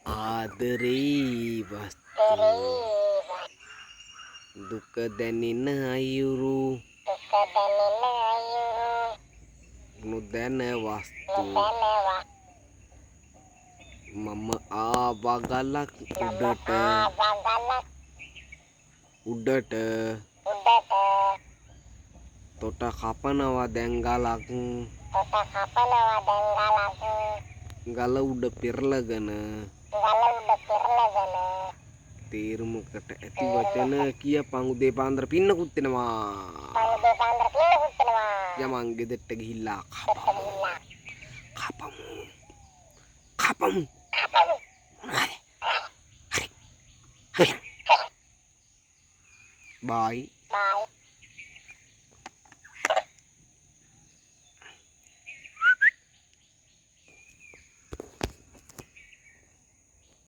ආදරේ වස්තු දුක දැනෙන අයුරු නොදැන වස්තු මම ආවා ගලක් උඩට තොට කපනවා දැන් ගලක් ගල උඩ පෙරලගෙන තේරුමකට ඇති වචන කියපන් උදේ පාන්දර පින්නකුත් වෙනවා යමන් ගෙදරට ගිහිල්ලා කපමු හරි බයි